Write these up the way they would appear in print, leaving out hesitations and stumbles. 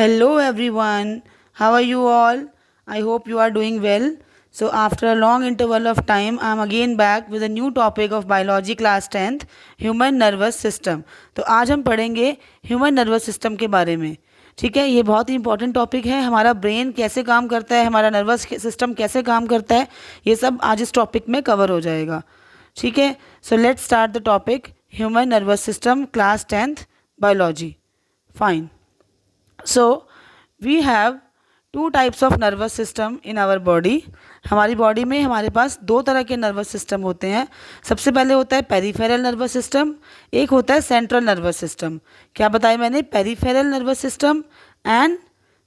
Hello everyone, how are you all? I hope you are doing well. So, after a long interval of time, I am again back with a new topic of biology class 10th, human nervous system. तो आज हम पढ़ेंगे human nervous system के बारे में. ठीक है, ये बहुत ही इंपॉर्टेंट टॉपिक है. हमारा ब्रेन कैसे काम करता है, हमारा नर्वस सिस्टम कैसे काम करता है, ये सब आज इस टॉपिक में कवर हो जाएगा. ठीक है, so let's start the topic human nervous system class 10th biology. Fine. So we have two types of nervous system in our body. हमारी बॉडी में हमारे पास दो तरह के नर्वस सिस्टम होते हैं. सबसे पहले होता है पेरीफेरल नर्वस सिस्टम, एक होता है सेंट्रल नर्वस सिस्टम. क्या बताया मैंने? Peripheral nervous system and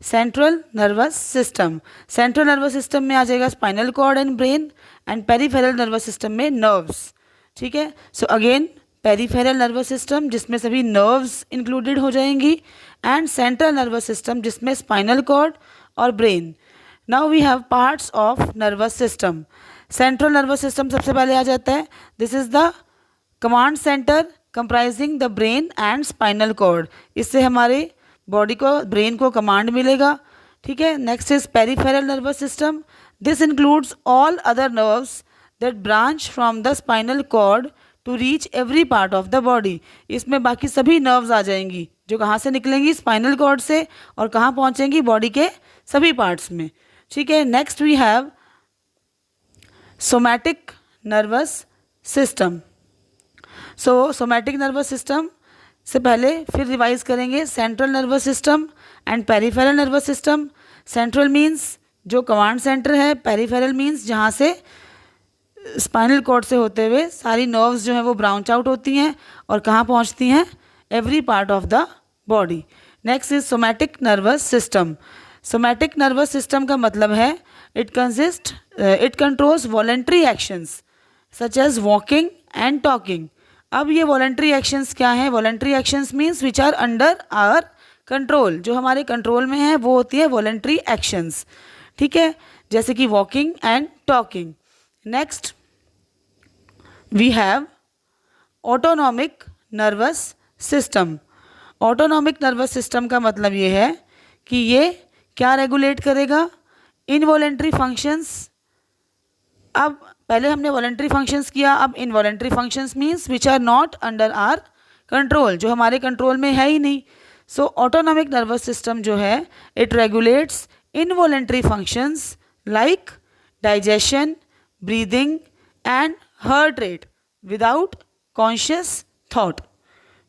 central nervous system. Central nervous system में आ जाएगा spinal cord and brain, and peripheral nervous system में नर्व्स. ठीक है, so again peripheral nervous system जिसमें सभी नर्व्स इंक्लूडेड हो जाएंगी, एंड सेंट्रल नर्वस सिस्टम जिसमें स्पाइनल कॉर्ड और brain. Now we have parts of nervous system. Central nervous system सबसे पहले आ जाता है. This is the command centre comprising the brain and spinal cord. इससे हमारे बॉडी को, ब्रेन को कमांड मिलेगा. ठीक है, next is peripheral nervous system. This includes all other nerves that branch from the spinal cord to reach every part of the body. इसमें बाकी सभी नर्व्स आ जाएंगी जो कहाँ से निकलेंगी? स्पाइनल कॉर्ड से, और कहाँ पहुँचेंगी? बॉडी के सभी पार्ट्स में. ठीक है, next we have somatic nervous system. So somatic nervous system से पहले फिर रिवाइज करेंगे central nervous system and peripheral nervous system. Central means जो कमांड सेंटर है, पेरीफेरल मीन्स जहाँ से स्पाइनल कॉर्ड से होते हुए सारी नर्व्स जो हैं वो ब्रांच आउट होती हैं और कहाँ पहुँचती हैं? Every part of the body. Next is somatic nervous system. Somatic nervous system का मतलब है it controls voluntary actions such as walking and talking. अब ये वॉलेंट्री एक्शंस क्या हैं? Voluntary actions means which are under our control. जो हमारे control में है वो होती है वॉलेंट्री एक्शंस. ठीक है, जैसे कि walking and talking. Next we have autonomic nervous system. Autonomic nervous system का मतलब ये है कि ये क्या रेगुलेट करेगा? Involuntary functions. अब पहले हमने वॉलेंट्री फंक्शंस किया, अब involuntary functions means which are not under our control, जो हमारे कंट्रोल में है ही नहीं. सो ऑटोनॉमिक नर्वस सिस्टम जो है it regulates involuntary functions like digestion, breathing and heart rate without conscious thought.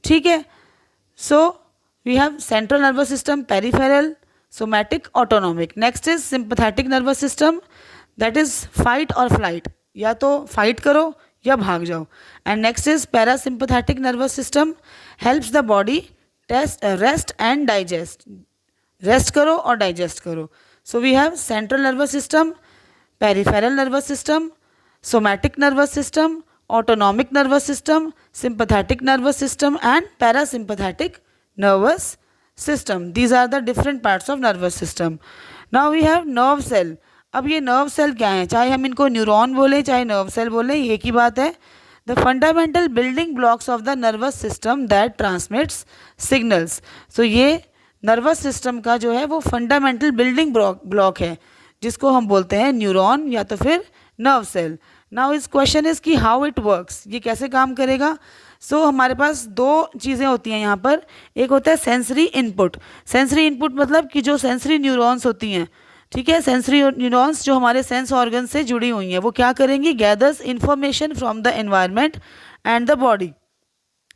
ठीक है, so we have central nervous system, peripheral, somatic, autonomic. Next is sympathetic nervous system, that is fight और flight, या तो fight करो या भाग जाओ. And next is parasympathetic nervous system, helps the body rest and digest. Rest करो और digest करो. So we have central nervous system, peripheral nervous system, somatic nervous system, autonomic nervous system, sympathetic nervous system and parasympathetic nervous system. These are the different parts of nervous system. Now we have nerve cell. अब ये nerve cell क्या है? चाहे हम इनको neuron बोले चाहे nerve cell बोले, एक ही बात है. The fundamental building blocks of the nervous system that transmits signals. So ये nervous system का जो है वो fundamental building block है जिसको हम बोलते हैं न्यूरॉन या तो फिर nerve cell. नाउ इस क्वेश्चन इज कि हाउ इट वर्क्स, ये कैसे काम करेगा. सो हमारे पास दो चीज़ें होती हैं यहाँ पर. एक होता है सेंसरी इनपुट. सेंसरी इनपुट मतलब कि जो सेंसरी न्यूरॉन्स होती हैं, ठीक है, सेंसरी न्यूरॉन्स जो हमारे सेंस ऑर्गन से जुड़ी हुई हैं, वो क्या करेंगी? Gathers information from the environment and the body.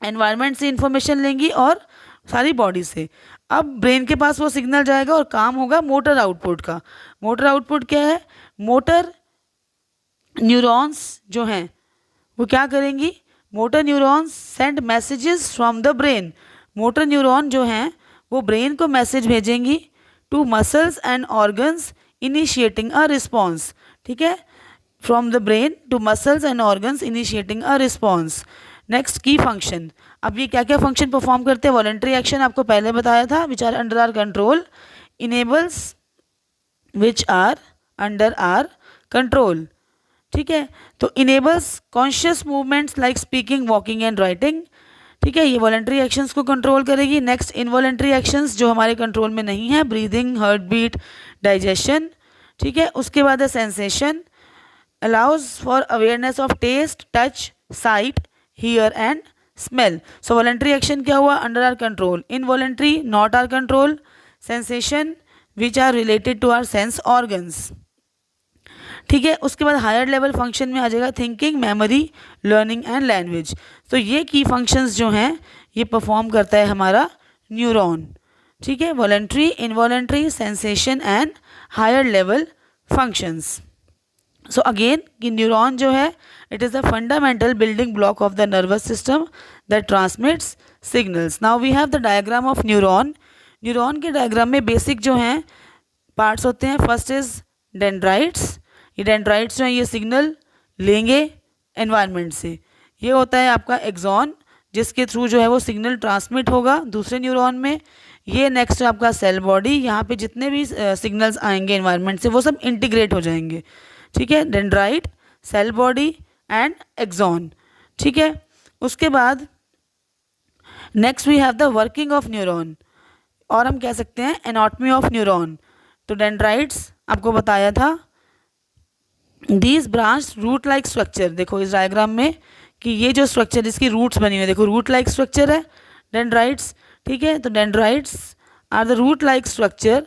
Environment से इन्फॉर्मेशन लेंगी और सारी बॉडी से. अब ब्रेन के पास वो सिग्नल जाएगा और काम होगा मोटर आउटपुट का. मोटर आउटपुट क्या है? मोटर न्यूरॉन्स जो हैं वो क्या करेंगी? Motor neurons send messages from the brain. Motor neuron जो हैं वो ब्रेन को मैसेज भेजेंगी to muscles and organs initiating a response. ठीक है, from the brain to muscles and organs initiating a response. Next की फंक्शन. अब ये क्या क्या फंक्शन परफॉर्म करते हैं? वॉलेंट्री एक्शन आपको पहले बताया था, which are under our control. Enables which are under our control. ठीक है, तो enables conscious movements like speaking, walking and writing. ठीक है, ये वॉलेंट्री एक्शंस को कंट्रोल करेगी। नेक्स्ट इनवॉलेंट्री एक्शंस जो हमारे कंट्रोल में नहीं है, ब्रीदिंग, हार्ट बीट, डाइजेशन। ठीक है, उसके बाद है sensation, allows for awareness of taste, touch, sight, hear and smell. So voluntary action क्या हुआ, under our control, involuntary not our control, sensation which are related to our sense organs. ठीक है, उसके बाद हायर लेवल फंक्शन में आ जाएगा thinking, memory, learning and language. तो ये की फंक्शंस जो हैं ये परफॉर्म करता है हमारा न्यूरॉन। ठीक है, voluntary, involuntary, sensation and higher level functions. So again कि न्यूरॉन जो है it is the fundamental building block of the nervous system that transmits signals. Now we have the diagram of neuron. Neuron के diagram में basic जो हैं parts होते हैं, first is dendrites. ये डेंड्राइट्स जो हैं ये सिग्नल लेंगे एनवायरनमेंट से। ये होता है आपका एक्सॉन जिसके थ्रू जो है वो सिग्नल ट्रांसमिट होगा दूसरे न्यूरॉन में। ये नेक्स्ट आपका सेल बॉडी, यहाँ पे जितने भी सिग्नल्स आएंगे एनवायरनमेंट से वो सब इंटीग्रेट हो जाएंगे। ठीक है, dendrite, cell body and axon. ठीक है, उसके बाद next we have the working of neuron, और हम कह सकते हैं एनाटॉमी ऑफ न्यूरॉन। तो डेंड्राइट्स आपको बताया था, these branch root like structure. देखो इस डायग्राम में कि ये जो स्ट्रक्चर इसकी रूट्स बनी हुई है, देखो रूट लाइक स्ट्रक्चर है डेंड्राइट्स। ठीक है, तो dendrites are the root like structure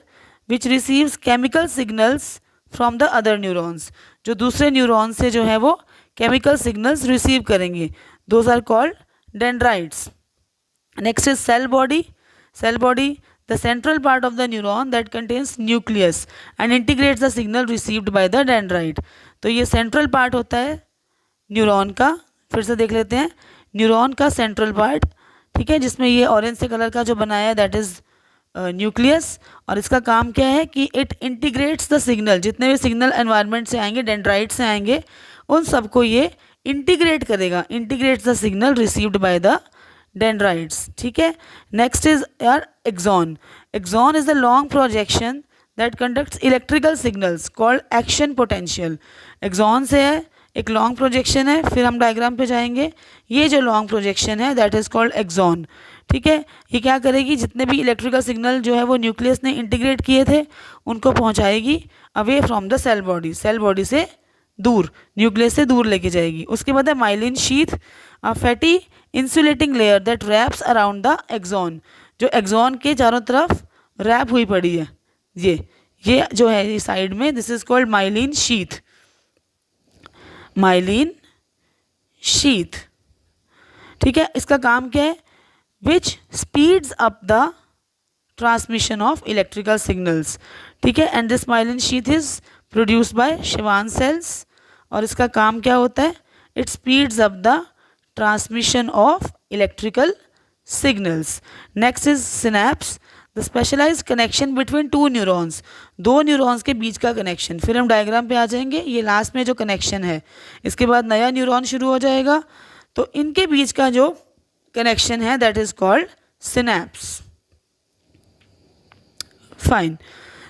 which receives chemical signals from the other neurons. जो दूसरे न्यूरॉन से जो है वो केमिकल सिग्नल्स रिसीव करेंगे, those are called dendrites. Next is cell body. Cell body, the central part of the neuron that contains nucleus and integrates the signal received by the dendrite। तो ये central part होता है neuron का। फिर से देख लेते हैं न्यूरॉन का सेंट्रल पार्ट, ठीक है, जिसमें ये ऑरेंज से कलर का जो बनाया है दैट इज न्यूक्लियस। और इसका काम क्या है कि इट इंटीग्रेट्स द सिग्नल, जितने भी सिग्नल एनवायरनमेंट से आएंगे, डेंड्राइट से आएंगे, उन सबको ये इंटीग्रेट करेगा, integrates the signal received by the dendrites. ठीक है, नेक्स्ट इज यार axon. Axon is the long projection that conducts electrical signals called action potential. Axon से है, एक लॉन्ग प्रोजेक्शन है, फिर हम डायग्राम पे जाएंगे। ये जो लॉन्ग प्रोजेक्शन है दैट इज कॉल्ड एक्सॉन। ठीक है, ये क्या करेगी, जितने भी इलेक्ट्रिकल सिग्नल जो है वो न्यूक्लियस ने इंटीग्रेट किए थे उनको पहुंचाएगी away from the cell body, cell body से दूर, न्यूक्लियस से दूर लेके जाएगी। उसके बाद है myelin sheath, a fatty insulating layer that wraps around the axon. जो एक्सॉन के चारों तरफ रैप हुई पड़ी है, ये जो है ये साइड में, this is called myelin sheath, myelin sheath. ठीक है, इसका काम क्या है, which speeds up the transmission of electrical signals. ठीक है, and this myelin sheath is produced by Schwann cells. और इसका काम क्या होता है, it speeds up the transmission of electrical signals. Next is synapse, the specialized connection between two neurons, दो neurons के बीच का कनेक्शन। फिर हम डायग्राम पे आ जाएंगे, ये लास्ट में जो कनेक्शन है, इसके बाद नया न्यूरॉन शुरू हो जाएगा, तो इनके बीच का जो कनेक्शन है that is called synapse. Fine,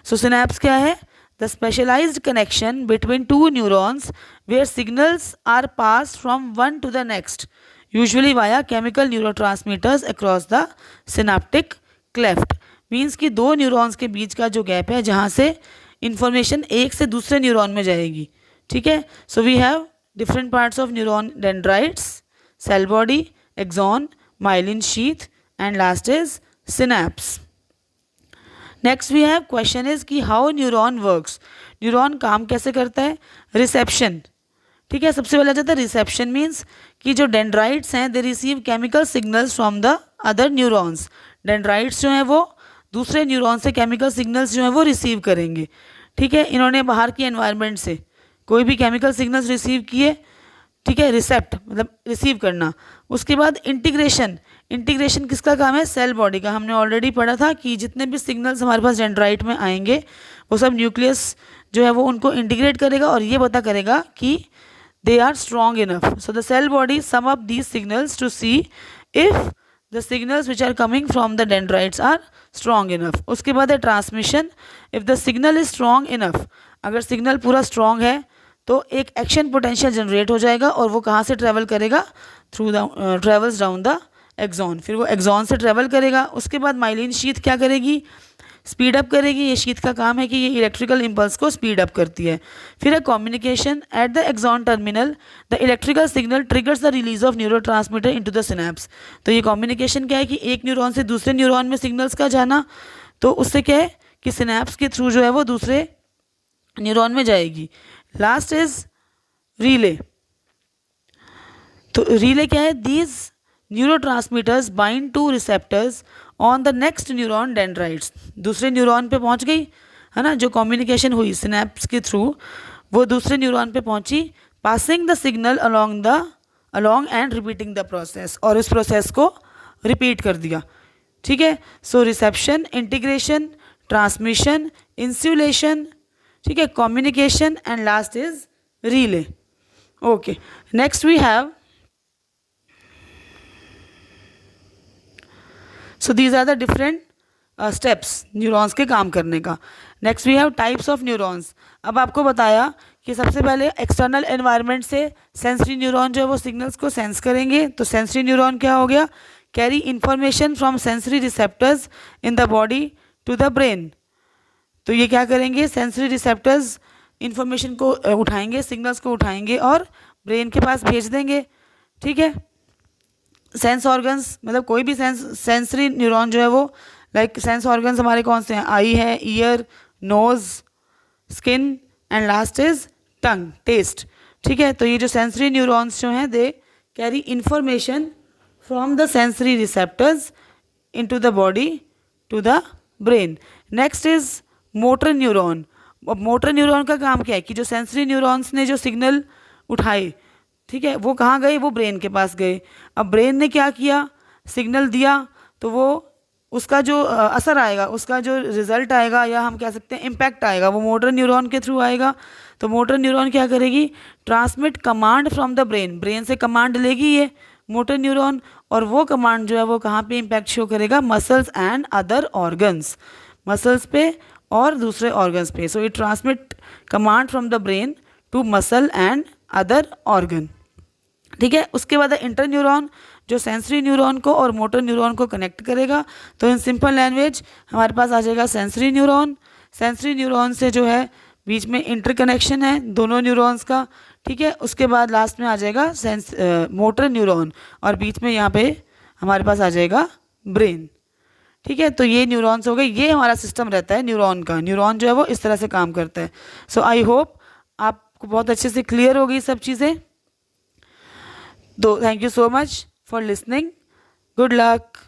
so synapse क्या है, the specialized connection between two neurons where signals are passed from one to the next, usually via chemical neurotransmitters across the synaptic cleft। Means कि दो neurons के बीच का जो gap है जहाँ से इंफॉर्मेशन एक से दूसरे न्यूरॉन में जाएगी। ठीक है, so we have different parts of neuron, dendrites, cell body, axon, myelin sheath and last is synapse. Next we have question is कि हाउ न्यूरॉन वर्क्स। न्यूरॉन काम कैसे करता है, रिसेप्शन। ठीक है, सबसे पहले आ जाता है रिसेप्शन, मीन्स कि जो डेंड्राइट्स हैं they receive chemical signals from the other neurons. Dendrites जो हैं वो दूसरे न्यूरॉन से केमिकल सिग्नल्स जो हैं वो रिसीव करेंगे। ठीक है, इन्होंने बाहर की एनवायरनमेंट से कोई भी केमिकल सिग्नल्स रिसीव किए, ठीक है, रिसेप्ट मतलब रिसीव करना। उसके बाद इंटीग्रेशन, इंटीग्रेशन किसका काम है, सेल बॉडी का। हमने ऑलरेडी पढ़ा था कि जितने भी सिग्नल्स हमारे पास डेंड्राइट में आएंगे वो सब न्यूक्लियस जो है वो उनको इंटीग्रेट करेगा और ये पता करेगा कि they are strong enough. So the cell body sum up these signals to see if the signals which are coming from the dendrites are strong enough. उसके बाद है transmission, if the signal is strong enough, अगर signal पूरा strong है तो एक action potential generate हो जाएगा और वो कहाँ से ट्रैवल करेगा, through the travels down the axon, फिर वो एक्सॉन से ट्रेवल करेगा, उसके बाद माइलिन शीथ क्या करेगी, स्पीड अप करेगी। ये शीथ का काम है कि ये इलेक्ट्रिकल इम्पल्स को स्पीड अप करती है। फिर है communication at the axon terminal, the electrical signal triggers the release of neurotransmitter into the synapse. तो ये कम्युनिकेशन क्या है कि एक न्यूरॉन से दूसरे न्यूरॉन में सिग्नल्स का जाना, तो उससे क्या है कि सिनेप्स के थ्रू जो है वो दूसरे न्यूरॉन में जाएगी। Last is relay. तो रिले क्या है, these neurotransmitters bind two receptors on the next neuron dendrites. दूसरे न्यूरॉन पे पहुंच गई है ना, जो कम्युनिकेशन हुई सिनेप्स के थ्रू वो दूसरे न्यूरॉन पे पहुंची, passing the signal along and repeating the process, और इस प्रोसेस को रिपीट कर दिया। ठीक है, so reception, integration, transmission, insulation, ठीक है, communication and last is relay. Okay, next we have, so these are the different steps neurons के काम करने का। नेक्स्ट वी हैव टाइप्स ऑफ न्यूरॉन्स। अब आपको बताया कि सबसे पहले एक्सटर्नल एनवायरनमेंट से सेंसरी न्यूरॉन जो है वो सिग्नल्स को सेंस करेंगे। तो सेंसरी न्यूरॉन क्या हो गया, carry information from sensory receptors in the body to the brain. तो ये क्या करेंगे, सेंसरी रिसेप्टर्स इंफॉर्मेशन को उठाएंगे, सिग्नल्स को उठाएंगे और ब्रेन के पास भेज देंगे। ठीक है, सेंस ऑर्गन्स मतलब कोई भी सेंसरी न्यूरॉन जो है वो, लाइक सेंस ऑर्गन्स हमारे कौन से हैं, आई है, ear, nose, skin and last is tongue, taste. ठीक है, तो ये जो सेंसरी न्यूरॉन्स जो हैं they carry information from the sensory receptors into the body to the brain. Next is motor neuron. अब मोटर न्यूरॉन का काम क्या है कि जो सेंसरी न्यूरॉन्स ने जो सिग्नल उठाए, ठीक है, वो कहाँ गए, वो ब्रेन के पास गए। अब ब्रेन ने क्या किया, सिग्नल दिया, तो वो उसका जो असर आएगा, उसका जो रिजल्ट आएगा या हम कह सकते हैं इम्पैक्ट आएगा, वो मोटर न्यूरॉन के थ्रू आएगा। तो मोटर न्यूरॉन क्या करेगी, transmit command from the brain, brain से कमांड लेगी ये मोटर न्यूरॉन, और वो कमांड जो है वो कहाँ पे इम्पैक्ट शो करेगा, muscles and other organs, muscles पे और दूसरे ऑर्गन्स पे। So it transmit command from the brain to muscle and other organ. ठीक है, उसके बाद इंटर न्यूरॉन जो सेंसरी न्यूरॉन को और मोटर न्यूरॉन को कनेक्ट करेगा। तो इन सिंपल लैंग्वेज हमारे पास आ जाएगा सेंसरी न्यूरॉन। सेंसरी न्यूरॉन से जो है बीच में इंटरकनेक्शन है दोनों न्यूरॉन्स का। ठीक है, उसके बाद लास्ट में आ जाएगा मोटर न्यूरॉन, और बीच में यहाँ पे हमारे पास आ जाएगा ब्रेन। ठीक है, तो ये न्यूरॉन्स हो गए, ये हमारा सिस्टम रहता है न्यूरॉन का। न्यूरॉन जो है वो इस तरह से काम करता है। सो आई होप आपको बहुत अच्छे से क्लियर हो गई सब चीज़ें। तो thank you so much for listening, good luck.